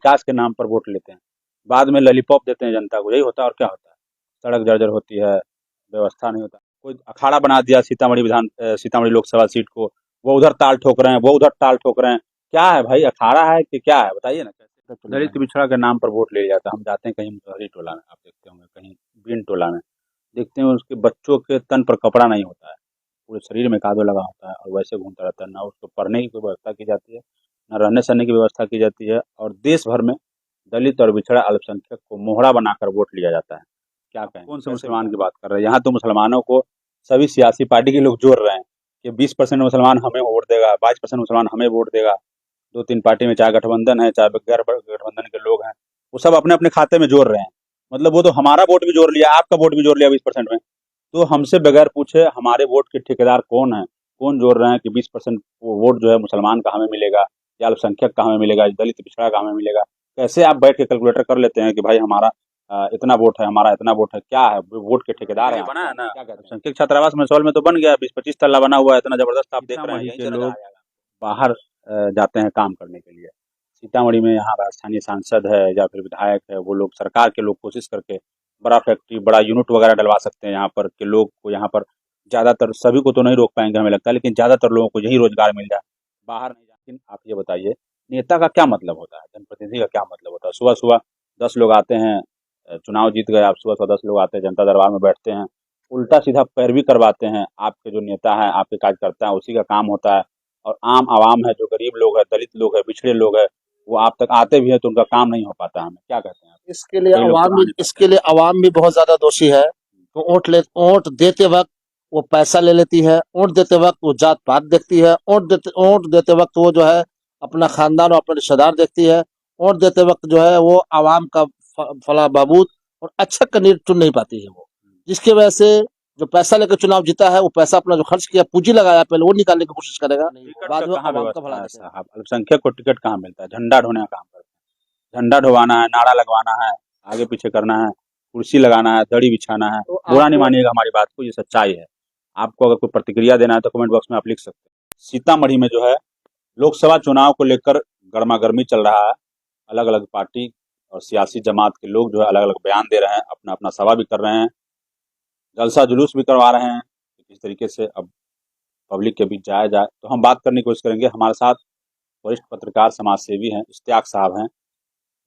विकास के नाम पर वोट लेते हैं, बाद में लॉलीपॉप देते हैं जनता को, यही होता है और क्या होता है। सड़क जर्जर होती है, व्यवस्था नहीं होता। कोई अखाड़ा बना दिया सीतामढ़ी लोकसभा सीट को, वो उधर ताल ठोक रहे हैं, वो उधर ताल ठोक रहे हैं। क्या है भाई, अखाड़ा है कि क्या है, बताइए ना। कैसे दलित पिछड़ा के नाम पर वोट ले लिया जाता है। हम जाते हैं कहीं मुसहरी टोला में, आप देखते होंगे कहीं बीन टोला में, देखते हैं उसके बच्चों के तन पर कपड़ा नहीं होता है, पूरे शरीर में कादो लगा होता है और वैसे घूमता रहता है। ना उसको पढ़ने की कोई व्यवस्था की जाती है, ना रहने सहने की व्यवस्था की जाती है, और देश भर में दलित और पिछड़ा अल्पसंख्यक को मोहरा बनाकर वोट लिया जाता है। क्या कहें, कौन से मुसलमान की बात कर रहे हैं। यहाँ तो मुसलमानों को सभी सियासी पार्टी के लोग जोड़ रहे हैं कि 20% मुसलमान हमें वोट देगा, 22% मुसलमान हमें वोट देगा। 2-3 पार्टी में चाहे गठबंधन है, चाहे गैर गठबंधन के लोग हैं, वो सब अपने अपने खाते में जोड़ रहे हैं। मतलब वो तो हमारा वोट भी जोड़ लिया, आपका वोट भी जोड़ लिया 20% में। तो हमसे बगैर पूछे हमारे वोट के ठेकेदार कौन है, कौन जोड़ रहे हैं कि 20% वोट जो है मुसलमान का हमें मिलेगा, या अल्पसंख्यक का हमें मिलेगा, दलित पिछड़ा का हमें मिलेगा। कैसे आप बैठ के कैलकुलेटर कर लेते हैं कि भाई हमारा इतना वोट है, हमारा इतना वोट है। क्या है, वोट के ठेकेदार है बना है ना। क्या कहते हैं, अल्पसंख्यक छात्रावास मंदसौर में तो बन गया, 20-25 तल्ला बना हुआ है, इतना जबरदस्त आप देख रहे हैं। के लोग बाहर जाते हैं काम करने के लिए। सीतामढ़ी में यहाँ स्थानीय सांसद है या फिर विधायक है, वो लोग सरकार के लोग कोशिश करके बड़ा फैक्ट्री, बड़ा यूनिट वगैरह डलवा सकते हैं यहाँ पर, के लोग को यहाँ पर ज़्यादातर, सभी को तो नहीं रोक पाएंगे हमें लगता है, लेकिन ज़्यादातर लोगों को यही रोजगार मिल जाए, बाहर नहीं जाए। लेकिन आप ये बताइए, नेता का क्या मतलब होता है, जनप्रतिनिधि का क्या मतलब होता है। सुबह सुबह 10 लोग आते हैं, चुनाव जीत गए आप, सुबह सुबह 10 लोग आते हैं, जनता दरबार में बैठते हैं, उल्टा सीधा पैरवी करवाते हैं। आपके जो नेता है, आपके कार्यकर्ता है, उसी का काम होता है। और आम आवाम है, जो गरीब लोग है, दलित लोग है, पिछड़े लोग है, वो आप तक आते भी हैं तो उनका काम नहीं हो पाता है। हमें क्या कहते हैं आप? इसके लिए अवाम भी बहुत ज्यादा दोषी है। तो वोट देते वक्त वो पैसा ले लेती है, वोट देते वक्त वो जात पात देखती है, वोट देते वक्त वो जो है अपना खानदान और अपने रिश्तेदार देखती है, वोट देते वक्त जो है वो आवाम का फला बहबूद और अच्छा कैंडिडेट चुन नहीं पाती है वो, जिसकी वजह से जो पैसा लेकर चुनाव जीता है, वो पैसा अपना जो खर्च किया, पूंजी लगाया, पहले वो निकालने की कोशिश करेगा, बाद में आवाम का भला देखेगा। साहब, अल्पसंख्यक को टिकट कहाँ मिलता है, झंडा ढोने का काम करते हैं। झंडा ढोवाना है, नारा लगवाना है, आगे पीछे करना है, कुर्सी लगाना है, दड़ी बिछाना है। तो बुरा नहीं मानिएगा हमारी बात को, ये सच्चाई है। आपको अगर कोई प्रतिक्रिया देना है तो कमेंट बॉक्स में आप लिख सकते हैं। सीतामढ़ी में जो है लोकसभा चुनाव को लेकर गर्मा गर्मी चल रहा है। अलग अलग पार्टी और सियासी जमात के लोग जो है अलग अलग बयान दे रहे हैं, अपना अपना सभा भी कर रहे हैं, जलसा जुलूस भी करवा रहे हैं। किस तरीके से अब पब्लिक के बीच जाया जाए, तो हम बात करने की कोशिश करेंगे। हमारे साथ वरिष्ठ पत्रकार, समाज सेवी हैं, इश्तियाक साहब हैं।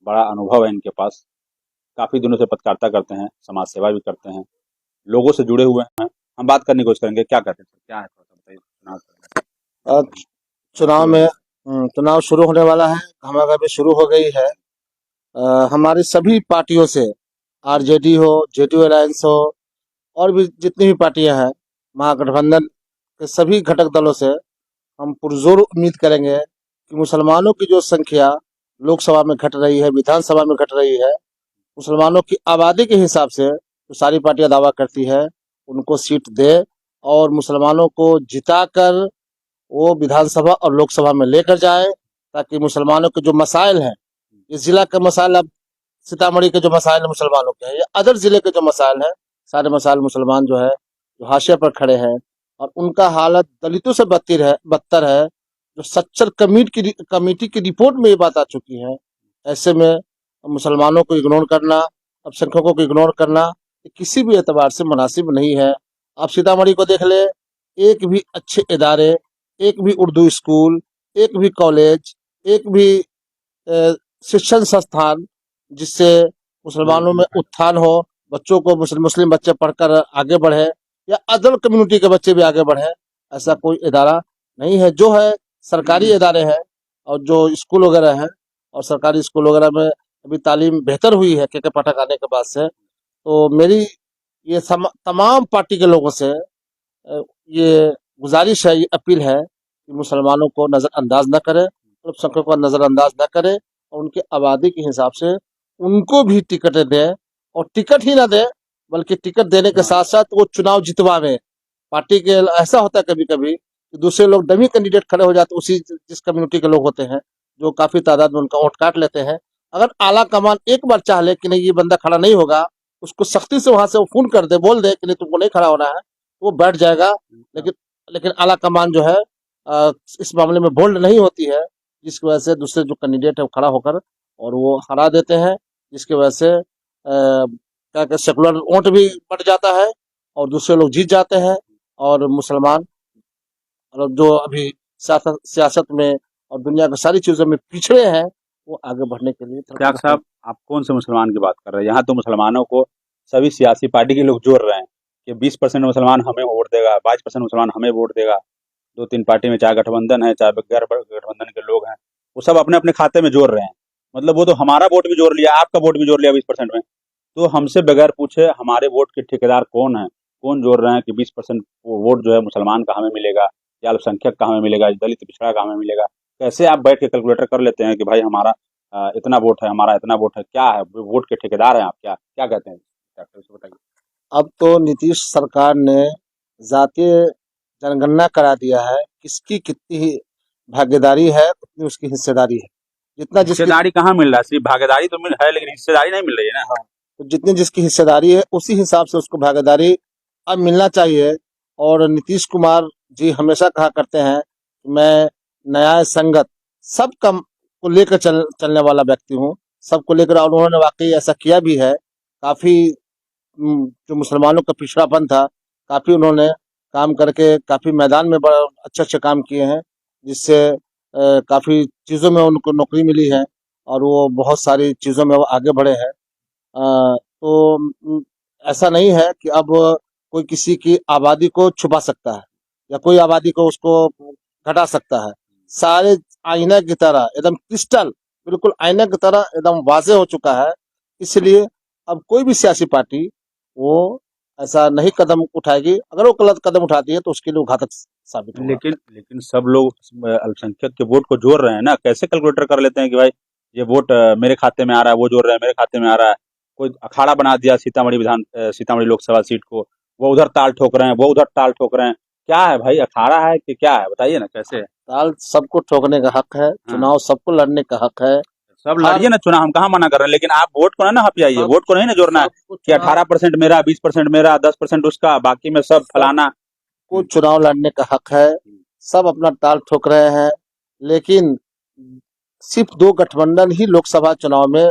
बड़ा अनुभव है इनके पास, काफ़ी दिनों से पत्रकारिता करते हैं, समाज सेवा भी करते हैं, लोगों से जुड़े हुए हैं। हम बात करने की कोशिश करेंगे। क्या कहते हैं, क्या है, थोड़ा सा बताइए। चुनाव शुरू होने वाला है, हमारा भी शुरू हो गई है। हमारी सभी पार्टियों से, आरजेडी हो, जेडीयू अलायंस हो, और भी जितनी भी पार्टियां हैं, महागठबंधन के सभी घटक दलों से हम पुरजोर उम्मीद करेंगे कि मुसलमानों की जो संख्या लोकसभा में घट रही है, विधानसभा में घट रही है, मुसलमानों की आबादी के हिसाब से तो सारी पार्टियां दावा करती है उनको सीट दे, और मुसलमानों को जिताकर वो विधानसभा और लोकसभा में लेकर जाए, ताकि मुसलमानों के जो मसाइल हैं, इस जिला के मसाइल, अब सीतामढ़ी के जो मसाइल है मुसलमानों के हैं, या अदर जिले के जो मसाइल हैं, सारे मसाइल मुसलमान जो है जो हाशिया पर खड़े हैं, और उनका हालत दलितों से बदतर है। जो सच्चर कमेटी की रिपोर्ट में ये बात आ चुकी है। ऐसे में मुसलमानों को इग्नोर करना, अल्पसंख्यकों को इग्नोर करना, ये किसी भी एतबार से मुनासिब नहीं है। आप सीतामढ़ी को देख ले, एक भी अच्छे इदारे, एक भी उर्दू स्कूल, एक भी कॉलेज, एक भी शिक्षण संस्थान जिससे मुसलमानों में उत्थान हो, बच्चों को मुस्लिम बच्चे पढ़कर आगे बढ़े, या अदर कम्युनिटी के बच्चे भी आगे बढ़े, ऐसा कोई इदारा नहीं है। जो है सरकारी इदारे हैं, और जो स्कूल वगैरह है, और सरकारी स्कूल वगैरह में अभी तालीम बेहतर हुई है के पाठक आने के बाद से। तो मेरी ये तमाम पार्टी के लोगों से ये गुजारिश है, ये अपील है कि मुसलमानों को नजरअंदाज न करे, अल्पसंख्यकों को नजरअंदाज न करे, और उनके आबादी के हिसाब से उनको भी टिकट दे, और टिकट ही ना दे बल्कि टिकट देने के साथ साथ वो चुनाव जितवावे। पार्टी के ऐसा होता है कभी कभी कि दूसरे लोग डमी कैंडिडेट खड़े हो जाते, उसी जिस कम्युनिटी के लोग होते हैं, जो काफी तादाद में उनका वोट काट लेते हैं। अगर आला कमान एक बार चाह ले कि नहीं ये बंदा खड़ा नहीं होगा, उसको सख्ती से वहां से वो फोन कर दे, बोल दे कि नहीं तुमको नहीं खड़ा होना है, वो बैठ जाएगा। लेकिन लेकिन आला कमान जो है इस मामले में बोल्ड नहीं होती है, जिसकी वजह से दूसरे जो कैंडिडेट है वो खड़ा होकर और वो हरा देते हैं, जिसकी वजह से क्या कहते सेकुलर वोट भी बढ़ जाता है और दूसरे लोग जीत जाते हैं और मुसलमान और जो अभी सियासत में और दुनिया की सारी चीजों में पिछड़े हैं वो आगे बढ़ने के लिए त्याग साहब, आप कौन से मुसलमान की बात कर रहे हैं? यहाँ तो मुसलमानों को सभी सियासी पार्टी के लोग जोड़ रहे हैं कि 20% मुसलमान हमें वोट देगा, 22% मुसलमान हमें वोट देगा। 2-3 पार्टी में चाहे गठबंधन है, चाहे गैर गठबंधन के लोग हैं, वो सब अपने-अपने खाते में जोड़ रहे हैं। मतलब वो तो हमारा वोट भी जोड़ लिया, आपका वोट भी जोड़ लिया 20% में। तो हमसे बगैर पूछे हमारे वोट के ठेकेदार कौन हैं? कौन जोड़ रहे हैं कि 20% वो वोट जो है मुसलमान का हमें मिलेगा या अल्पसंख्यक का हमें मिलेगा, दलित पिछड़ा का हमें मिलेगा। कैसे आप बैठ के कैलकुलेटर कर लेते हैं कि भाई हमारा इतना वोट है, हमारा इतना वोट है, क्या है? वोट के ठेकेदार हैं आप क्या? क्या कहते हैं? डॉक्टर से बताइए। अब तो नीतीश सरकार ने जातीय जनगणना करा दिया है, किसकी कितनी भागीदारी है उतनी उसकी हिस्सेदारी है। जितना जिसकी हिस्सेदारी कहाँ मिल रहा है? सिर्फ भागीदारी तो मिल है, लेकिन हिस्सेदारी नहीं मिल रही है ना। हाँ, तो जितनी जिसकी हिस्सेदारी है उसी हिसाब से उसको भागीदारी अब मिलना चाहिए। और नीतीश कुमार जी हमेशा कहा करते हैं कि मैं न्याय संगत सब कम को लेकर चलने वाला व्यक्ति हूँ, सबको लेकर, और उन्होंने वाकई ऐसा किया भी है। काफी जो मुसलमानों का पिछड़ापन था, काफी उन्होंने काम करके काफी मैदान में बड़ा अच्छे अच्छे काम किए हैं, जिससे काफी चीजों में उनको नौकरी मिली है और वो बहुत सारी चीजों में वो आगे बढ़े हैं। तो ऐसा नहीं है कि अब कोई किसी की आबादी को छुपा सकता है या कोई आबादी को उसको घटा सकता है। सारे आईना की तरह एकदम क्रिस्टल, बिल्कुल आईना की तरह एकदम वाजे हो चुका है। इसलिए अब कोई भी सियासी पार्टी वो ऐसा नहीं कदम उठाएगी। अगर वो गलत कदम उठाती है तो उसके लिए वो घातक साबित होगा। लेकिन लेकिन सब लोग अल्पसंख्यक के वोट को जोड़ रहे हैं ना। कैसे कैलकुलेटर कर लेते हैं कि भाई ये वोट मेरे खाते में आ रहा है, वो जोड़ रहे हैं मेरे खाते में आ रहा है। कोई अखाड़ा बना दिया सीतामढ़ी लोकसभा सीट को, वो उधर ताल ठोक रहे हैं, वो उधर ताल ठोक रहे हैं। क्या है भाई, अखाड़ा है कि क्या है? बताइए ना कैसे है? ताल सबको ठोकने का हक है, हाँ, चुनाव सबको लड़ने का हक है। सब हर लड़िए ना चुनाव, हम कहाँ मना कर रहे हैं, लेकिन आप वोट को ना हपियाइए। सब वोट को नहीं ना जोड़ना है सबको कि चुनाव 18% मेरा, 20% मेरा, 10% उसका, बाकी में सब फलाना। को चुनाव लड़ने का हक है। सब अपना ताल ठोक रहे हैं, लेकिन सिर्फ दो गठबंधन ही लोकसभा चुनाव में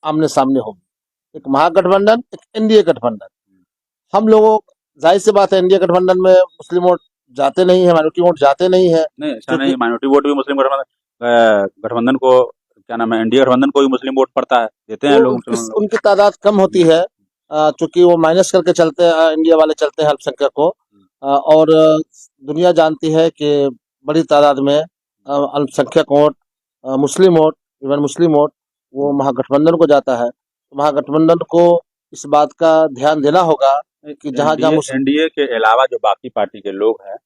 आमने सामने होगी, एक महागठबंधन, एक एनडीए गठबंधन। हम लोगों, जाहिर सी बात है, एनडीए गठबंधन में मुस्लिम वोट जाते नहीं है, माइनॉरिटी वोट जाते नहीं है, नहीं, ऐसा क्योंकि नहीं, माइनॉरिटी वोट भी मुस्लिम गठबंधन को, क्या नाम है, एनडीए गठबंधन को भी मुस्लिम वोट पड़ता है, देते हैं वो लोग, उनकी मुसलमान लोग। उनकी तादाद कम होती है, चूंकि वो माइनस करके चलते हैं, इंडिया वाले चलते हैं अल्पसंख्यक को। और दुनिया जानती है कि बड़ी तादाद में अल्पसंख्यक वोट, मुस्लिम वोट, इवन मुस्लिम वोट वो महागठबंधन को जाता है। तो महागठबंधन को इस बात का ध्यान देना होगा कि जहां जहां एनडीए एनडीए के अलावा जो बाकी पार्टी के लोग हैं,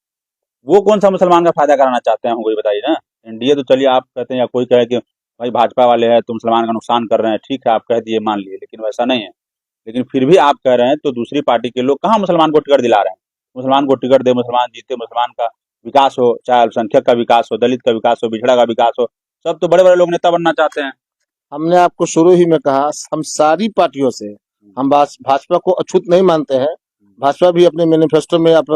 वो कौन सा मुसलमान का फायदा कराना चाहते हैं, हमको ये बताइए ना। एनडीए तो चलिए आप कहते हैं, या कोई कहे कि भाई भाजपा वाले हैं तो मुसलमान का नुकसान कर रहे हैं, ठीक है आप कह दिए, मान लिए, लेकिन वैसा नहीं है। लेकिन फिर भी आप कह रहे हैं तो दूसरी पार्टी के लोग कहाँ मुसलमान को टिकट दिला रहे हैं? मुसलमान को टिकट दे, मुसलमान जीते, मुसलमान का विकास हो, चाहे अल्पसंख्यक का विकास हो, दलित का विकास हो, पिछड़ा का विकास हो, सब तो बड़े बड़े लोग नेता बनना चाहते हैं। हमने आपको शुरू ही में कहा, हम सारी पार्टियों से, हम भाजपा को अछूत नहीं मानते हैं। भाजपा भी अपने मैनिफेस्टो में अब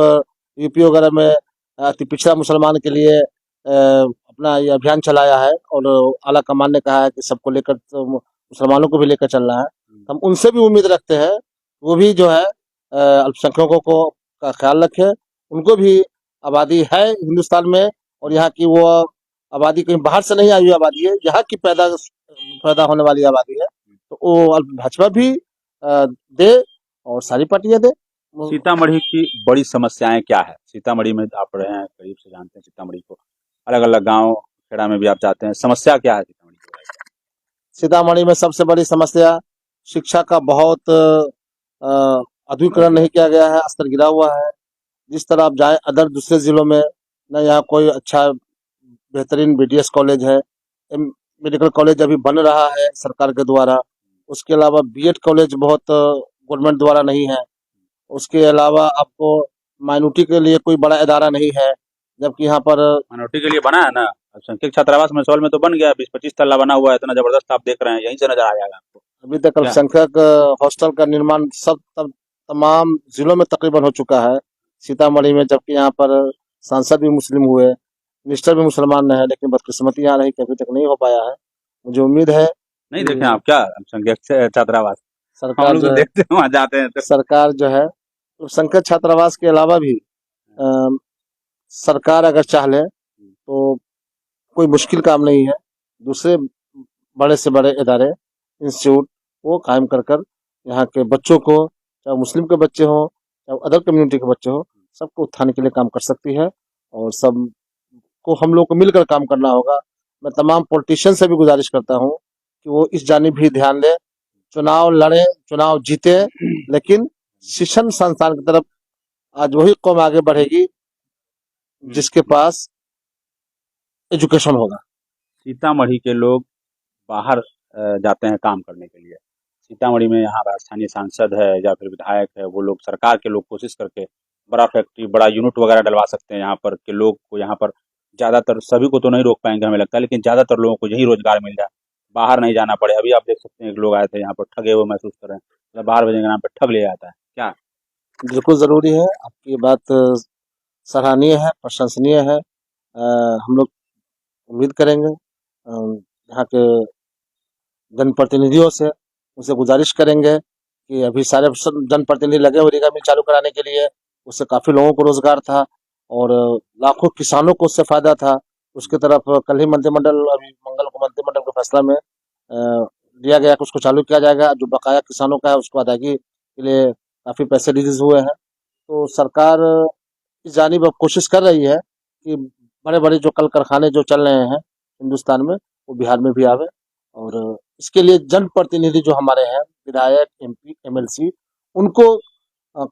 यूपी वगैरह में अति पिछड़ा मुसलमान के लिए अपना ये अभियान चलाया है और आला कमान ने कहा है कि सबको लेकर, तो मुसलमानों को भी लेकर चलना है। हम उनसे भी उम्मीद रखते हैं वो भी जो है अल्पसंख्यकों को का ख्याल रखे। उनको भी आबादी है हिंदुस्तान में, और यहाँ की वो आबादी कहीं बाहर से नहीं आई हुई आबादी है, यहाँ की पैदा होने वाली आबादी है। तो वो भाजपा भी दे और सारी पार्टियां दे। सीतामढ़ी की बड़ी समस्याएं क्या है? सीतामढ़ी में आप रहे हैं, करीब से जानते हैं सीतामढ़ी को, अलग अलग गांव खेड़ा में भी आप जाते हैं, समस्या क्या है सीतामढ़ी की? सीतामढ़ी में सबसे बड़ी समस्या शिक्षा का बहुत आधुनिकीकरण नहीं किया गया है, स्तर गिरा हुआ है। जिस तरह आप जाए अदर दूसरे जिलों में, न यहाँ कोई अच्छा बेहतरीन बीडीएस कॉलेज है, मेडिकल कॉलेज अभी बन रहा है सरकार के द्वारा। उसके अलावा बीएड कॉलेज बहुत गवर्नमेंट द्वारा नहीं है। उसके अलावा आपको माइनॉरिटी के लिए कोई बड़ा इदारा नहीं है, जबकि यहाँ पर माइनॉरिटी के लिए बना है ना, अल्पसंख्यक छात्रावास मैसौल में तो बन गया, 20-25 तल्ला बना हुआ है, इतना जबरदस्त आप देख रहे हैं, यहीं से नजर आ जाएगा आपको। अभी तक क्या? अल्पसंख्यक हॉस्टल का निर्माण तमाम जिलों में तकरीबन हो चुका है। सीतामढ़ी में, जबकि यहाँ पर सांसद भी मुस्लिम हुए, मिनिस्टर भी मुसलमान है, लेकिन बदकिस्मती यहाँ रही कि अभी तक नहीं हो पाया है। मुझे उम्मीद है नहीं देखे आप क्या अल्पसंख्यक छात्रावास? हम सरकार लोग जो तो है देखते हैं वहां जाते हैं तो। सरकार जो है संकट छात्रावास के अलावा भी सरकार अगर चाह ले तो कोई मुश्किल काम नहीं है। दूसरे बड़े से बड़े इदारे इंस्टीट्यूट वो कायम कर कर यहाँ के बच्चों को, चाहे मुस्लिम के बच्चे हों चाहे अदर कम्युनिटी के बच्चे हों, सबको उत्थान के लिए काम कर सकती है। और सब को हम लोग को मिलकर काम करना होगा। मैं तमाम पॉलिटिशियन से भी गुजारिश करता हूँ कि वो इस जानिब भी ध्यान दें, चुनाव लड़े, चुनाव जीते, लेकिन शिक्षण संस्थान की तरफ आज वही कौम आगे बढ़ेगी जिसके पास एजुकेशन होगा। सीतामढ़ी के लोग बाहर जाते हैं काम करने के लिए। सीतामढ़ी में यहाँ स्थानीय सांसद है या फिर विधायक है, वो लोग सरकार के लोग कोशिश करके बड़ा फैक्ट्री, बड़ा यूनिट वगैरह डलवा सकते हैं यहाँ पर के लोग को। यहाँ पर ज़्यादातर, सभी को तो नहीं रोक पाएंगे हमें लगता है, लेकिन ज़्यादातर लोगों को यही रोजगार मिल जाए, बाहर नहीं जाना पड़े। अभी आप देख सकते हैं एक लोग आए थे यहाँ पर, ठगे हुए महसूस कर रहे हैं, मतलब बाहर भेजने के नाम पर ठग लिया जाता है क्या? बिल्कुल जरूरी है, आपकी बात सराहनीय है, प्रशंसनीय है। हम लोग उम्मीद करेंगे यहाँ के जनप्रतिनिधियों से, उनसे गुजारिश करेंगे कि अभी सारे जनप्रतिनिधि लगे हुए रिगा मिल चालू कराने के लिए। उससे काफी लोगों को रोजगार था और लाखों किसानों को उससे फायदा था। उसके तरफ कल ही मंत्रिमंडल, अभी मंगल को मंत्रिमंडल के फैसला में लिया गया कि उसको चालू किया जाएगा। जो बकाया किसानों का है उसको अदायगी के लिए काफी पैसे रिलीज हुए हैं। तो सरकार इस जानिब अब कोशिश कर रही है कि बड़े बड़े जो कल कारखाने जो चल रहे हैं हिंदुस्तान में, वो बिहार में भी आवे। और इसके लिए जनप्रतिनिधि जो हमारे हैं, विधायक, एमपी, एमएलसी, उनको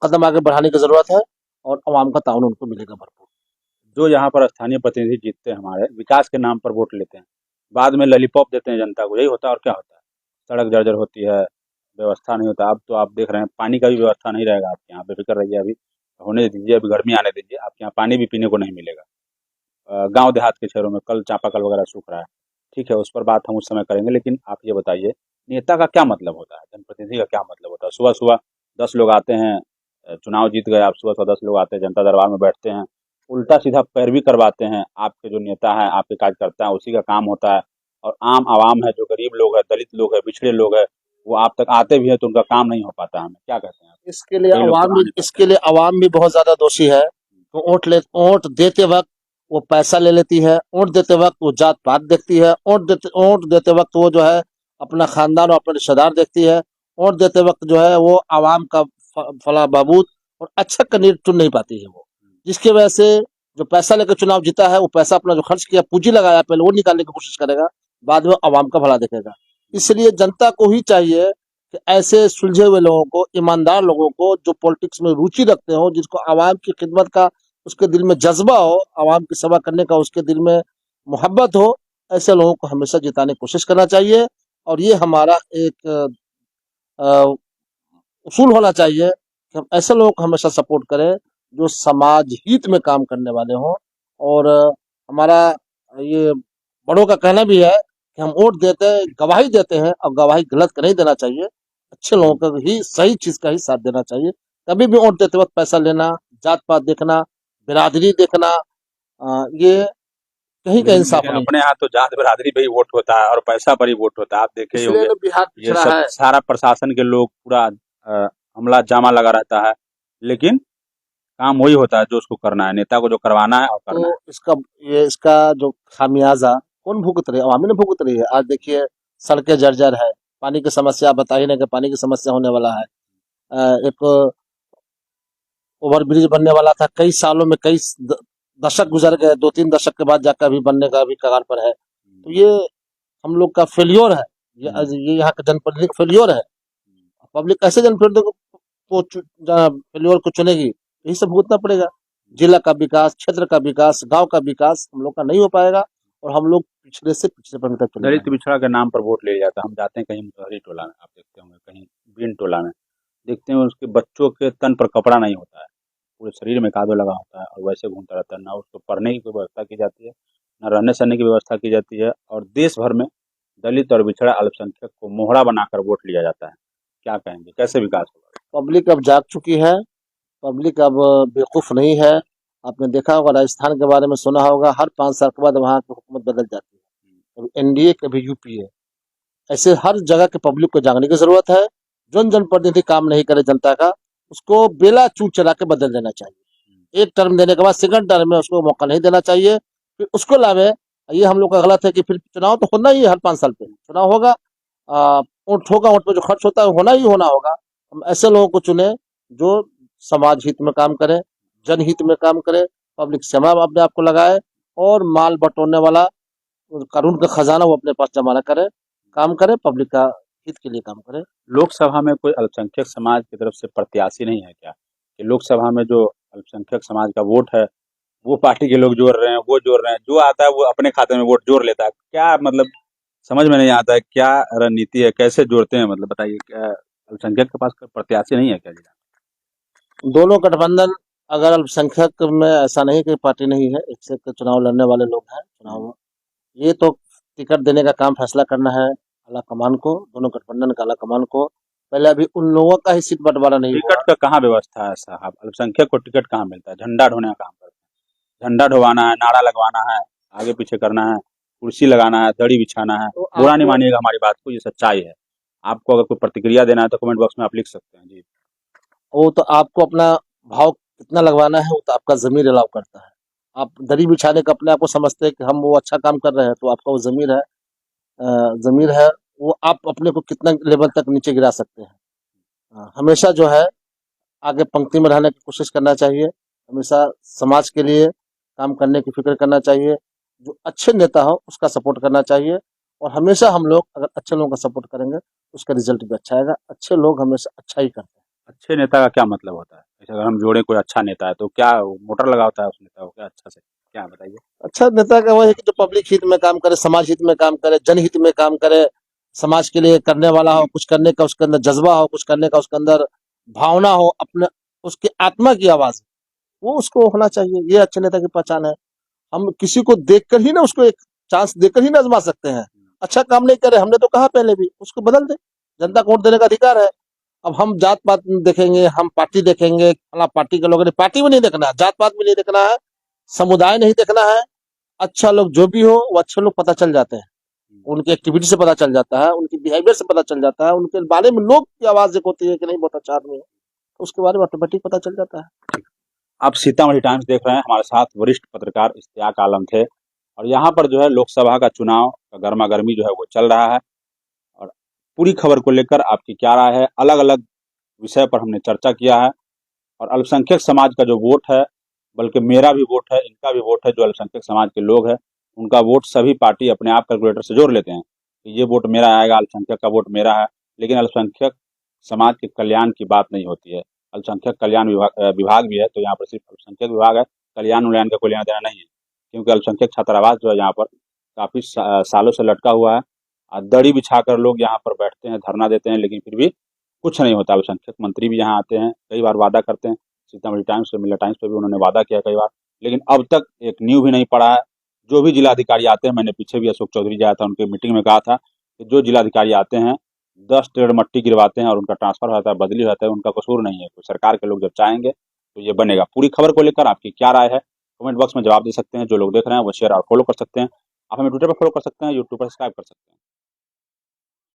कदम आगे बढ़ाने की जरूरत है और आवाम का ताउन उनको मिलेगा भरपूर। जो यहाँ पर स्थानीय प्रतिनिधि जीतते हैं हमारे, विकास के नाम पर वोट लेते हैं, बाद में लॉलीपॉप देते हैं जनता को, यही होता है और क्या होता है? सड़क जर्जर होती है, व्यवस्था नहीं होता। अब तो आप देख रहे हैं पानी का भी व्यवस्था नहीं रहेगा आपके यहाँ, बेफिक्र रहिए, अभी होने दीजिए, अभी गर्मी आने दीजिए, आपके यहाँ पानी भी पीने को नहीं मिलेगा। गांव देहात के शहरों में कल चापाकल वगैरह सूख रहा है, ठीक है, उस पर बात हम उस समय करेंगे। लेकिन आप ये बताइए, नेता का क्या मतलब होता है, जनप्रतिनिधि का क्या मतलब होता है? सुबह सुबह 10 लोग आते हैं, चुनाव जीत गए आप, सुबह सुबह 10 लोग आते हैं, जनता दरबार में बैठते हैं, उल्टा सीधा पैरवी करवाते हैं। आपके जो नेता है, आपके कार्यकर्ता है, उसी का काम होता है। और आम आवाम है, जो गरीब लोग है, दलित लोग है, पिछड़े लोग है, वो आप तक आते भी हैं तो उनका काम नहीं हो पाता। हमें क्या कहते हैं आप? कई लोग तो आ नहीं पाते इसके हैं। लिए अवाम भी बहुत ज्यादा दोषी है। तो वोट देते वक्त वो पैसा ले लेती है, वोट देते वक्त वो जात पात देखती है, वोट देते वक्त वो जो है अपना खानदान और अपने रिश्तेदार देखती है, वोट देते वक्त जो है वो आवाम का फला बहबूद और अच्छा कैंडिडेट चुन नहीं पाती है वो। जिसकी वजह से जो पैसा लेकर चुनाव जीता है, वो पैसा अपना जो खर्च किया, पूंजी लगाया, पहले वो निकालने की कोशिश करेगा, बाद में आवाम का भला देखेगा। इसलिए जनता को ही चाहिए कि ऐसे सुलझे हुए लोगों को, ईमानदार लोगों को, जो पॉलिटिक्स में रुचि रखते हो, जिसको आवाम की खिदमत का उसके दिल में जज्बा हो, आवाम की सेवा करने का उसके दिल में मोहब्बत हो, ऐसे लोगों को हमेशा जिताने की कोशिश करना चाहिए। और ये हमारा एक उसूल होना चाहिए कि हम ऐसे लोगों को हमेशा सपोर्ट करें जो समाज हित में काम करने वाले हों। और हमारा ये बड़ों का कहना भी है कि हम वोट देते हैं, गवाही देते हैं, और गवाही गलत का नहीं देना चाहिए, अच्छे लोगों का ही, सही चीज का ही साथ देना चाहिए। कभी भी वोट देते वक्त पैसा लेना, जात पात देखना, बिरादरी देखना, ये कहीं का लेकिन इंसाफ लेकिन नहीं अपने है। यहाँ तो जात बिरादरी पे ही वोट होता है और पैसा पर ही वोट होता है। आप देखे ही इसलिए होंगे, तो बिहार ये पिछड़ा सब है। सारा प्रशासन के लोग पूरा हमला जामा लगा रहता है, लेकिन काम वही होता है जो उसको करना है, नेता को जो करवाना है और करना है। तो इसका जो खामियाजा कौन भुगत रही है? अवामी ने भुगत रही है। आज देखिए सड़कें जर्जर है, पानी की समस्या बता ही नहीं कि पानी की समस्या होने वाला है। एक ओवर ब्रिज बनने वाला था, कई सालों में कई दशक गुजर गए, 2-3 दशक के बाद जाकर अभी बनने का अभी कगार पर है। तो ये हम लोग का फेल्योर है, ये यहाँ का जनप्रतिनिधि फेल्योर है। पब्लिक ऐसे जनप्रतिनिधि फेल्योर को चुनेगी, यही सब भुगतना पड़ेगा। जिला का विकास, क्षेत्र का विकास, गांव का विकास हम लोग का नहीं हो पाएगा और हम लोग पिछड़े से पिछड़े पर तक चले दलित जाएंगे। पिछड़ा के नाम पर वोट ले जाता है। हम जाते हैं कहीं मुसहरी टोला में, आप देखते होंगे, कहीं बीन टोला में, देखते हैं उसके बच्चों के तन पर कपड़ा नहीं होता है, पूरे शरीर में कादो लगा होता है और वैसे घूमता रहता है। ना उसको पढ़ने की कोई व्यवस्था की जाती है, ना रहने सहने की व्यवस्था की जाती है, और देश भर में दलित और पिछड़ा अल्पसंख्यक को मोहरा बनाकर वोट लिया जाता है। क्या कहेंगे, कैसे विकास होगा? पब्लिक अब जाग चुकी है, पब्लिक अब बेवकूफ नहीं है। आपने देखा होगा, राजस्थान के बारे में सुना होगा, हर 5 साल के बाद वहाँ की हुकूमत बदल जाती है। कभी एनडीए, कभी यूपीए। ऐसे हर जगह के पब्लिक को जागने की जरूरत है। जो जनप्रतिनिधि काम नहीं करे जनता का, उसको बेला चूक चला के बदल देना चाहिए। एक टर्म देने के बाद सेकंड टर्म में उसको मौका नहीं देना चाहिए, फिर उसको लावे। ये हम लोग का गलत है कि फिर चुनाव तो होना ही है, हर 5 साल पे चुनाव होगा, वोट होगा, वोट पे जो खर्च होता है होना ही होना होगा। हम ऐसे लोगों को चुने जो समाज हित में काम करे, जनहित में काम करे, पब्लिक सेवा में अपने आप को लगाए, और माल बटोरने वाला कानून का खजाना वो अपने पास जमा न करे, काम करे, पब्लिक का हित के लिए काम करे। लोकसभा में कोई अल्पसंख्यक समाज की तरफ से प्रत्याशी नहीं है क्या, कि लोकसभा में जो अल्पसंख्यक समाज का वोट है वो पार्टी के लोग जोड़ रहे हैं, वो जोड़ रहे हैं, जो आता है वो अपने खाते में वोट जोड़ लेता है, क्या मतलब समझ में नहीं आता है, क्या रणनीति है, कैसे जोड़ते हैं, मतलब बताइए, क्या अल्पसंख्यक के पास कोई प्रत्याशी नहीं है क्या जिला? दोनों गठबंधन, अगर अल्पसंख्यक में ऐसा नहीं कि पार्टी नहीं है, एक से एक चुनाव लड़ने वाले लोग हैं चुनाव, ये तो टिकट देने का काम फैसला करना है आला कमान को, दोनों गठबंधन का आला कमान को। पहले अभी उन लोगों का ही सीट बंटवारा नहीं हुआ। टिकट का कहाँ व्यवस्था है साहब, अल्पसंख्यक को टिकट कहाँ मिलता है? झंडा ढोने का काम करते हैं, झंडा ढोवाना है, नारा लगवाना है, आगे पीछे करना है, कुर्सी लगाना है, दड़ी बिछाना है। तो बुरा नहीं आपको मानिएगा हमारी बात को, ये सच्चाई है। आपको अगर कोई प्रतिक्रिया देना है तो कमेंट बॉक्स में आप लिख सकते हैं जी। वो तो आपको अपना भाव कितना लगवाना है, वो तो आपका जमीर अलाउ करता है। आप दरी बिछाने का अपने आप को समझते हैं कि हम वो अच्छा काम कर रहे हैं, तो आपका वो जमीर है, जमीर है, वो आप अपने को कितना लेवल तक नीचे गिरा सकते हैं। हमेशा जो है आगे पंक्ति में रहने की कोशिश करना चाहिए, हमेशा समाज के लिए काम करने की फिक्र करना चाहिए, जो अच्छे नेता हो उसका सपोर्ट करना चाहिए, और हमेशा हम लोग अगर अच्छे लोगों का सपोर्ट करेंगे उसका रिजल्ट भी अच्छा आएगा। अच्छे लोग हमेशा अच्छा ही करते हैं। अच्छे नेता का क्या मतलब होता है? जैसे अगर हम जोड़े कोई अच्छा नेता है तो क्या मोटर लगा होता है उस नेता को, क्या अच्छा से, क्या बताइए? अच्छा नेता का वह है कि जो पब्लिक हित में काम करे, समाज हित में काम करे, जनहित में काम करे, समाज के लिए करने वाला हो, कुछ करने का उसके अंदर जज्बा हो, कुछ करने का उसके अंदर भावना हो, अपने उसकी आत्मा की आवाज, वो उसको होना चाहिए। ये अच्छे नेता की पहचान है। हम किसी को देखकर ही ना उसको एक चांस देकर ही ना आजमा सकते हैं। अच्छा काम नहीं करे, हमने तो कहा पहले भी, उसको बदल दे। जनता को वोट देने का अधिकार है। अब हम जात पात देखेंगे, हम पार्टी देखेंगे, फला पार्टी के लोगों ने, पार्टी भी नहीं देखना है, जात पात भी नहीं देखना है, समुदाय नहीं देखना है। अच्छा लोग जो भी हो वो अच्छे लोग पता चल जाते हैं, उनकी एक्टिविटी से पता चल जाता है, उनकी बिहेवियर से पता चल जाता है, उनके बारे में लोग की आवाज एक होती है कि नहीं बहुत अच्छा आदमी है, तो उसके बारे में ऑटोमेटिक पता चल जाता है। आप सीतामढ़ी टाइम्स देख रहे हैं, हमारे साथ वरिष्ठ पत्रकार इश्तियाक आलम थे, और यहाँ पर जो है लोकसभा का चुनाव का गर्मा गर्मी जो है वो चल रहा है, और पूरी खबर को लेकर आपकी क्या राय है, अलग अलग विषय पर हमने चर्चा किया है। और अल्पसंख्यक समाज का जो वोट है, बल्कि मेरा भी वोट है, इनका भी वोट है, जो अल्पसंख्यक समाज के लोग हैं उनका वोट सभी पार्टी अपने आप कैलकुलेटर से जोड़ लेते हैं कि ये वोट मेरा आएगा, अल्पसंख्यक का वोट मेरा है। लेकिन अल्पसंख्यक समाज के कल्याण की बात नहीं होती है। अल्पसंख्यक कल्याण विभाग भी है, तो यहाँ पर सिर्फ अल्पसंख्यक विभाग है, कल्याण उल्याण का कोई लेना देना नहीं है। क्योंकि अल्पसंख्यक छात्रावास जो है यहाँ पर काफी सालों से लटका हुआ है, दड़ी बिछाकर लोग यहाँ पर बैठते हैं, धरना देते हैं, लेकिन फिर भी कुछ नहीं होता। अल्पसंख्यक मंत्री भी यहाँ आते हैं, कई बार वादा करते हैं, सीतामढ़ी टाइम्स पे, मिला टाइम्स पे भी उन्होंने वादा किया कई बार, लेकिन अब तक एक नींव भी नहीं पड़ा है। जो भी जिलाधिकारी आते हैं, मैंने पीछे भी अशोक चौधरी जाया था, उनके मीटिंग में कहा था कि जो जिलाधिकारी आते हैं 10 ट्रेड मट्टी गिरवाते हैं और उनका ट्रांसफर होता है, बदली होता है, उनका कसूर नहीं है। तो सरकार के लोग जब चाहेंगे तो ये बनेगा। पूरी खबर को लेकर आपकी क्या राय है, कमेंट बॉक्स में जवाब दे सकते हैं। जो लोग देख रहे हैं वो शेयर और फॉलो कर सकते हैं। आप हमें ट्विटर पर फॉलो कर सकते हैं, यूट्यूब पर सब्सक्राइब कर सकते हैं।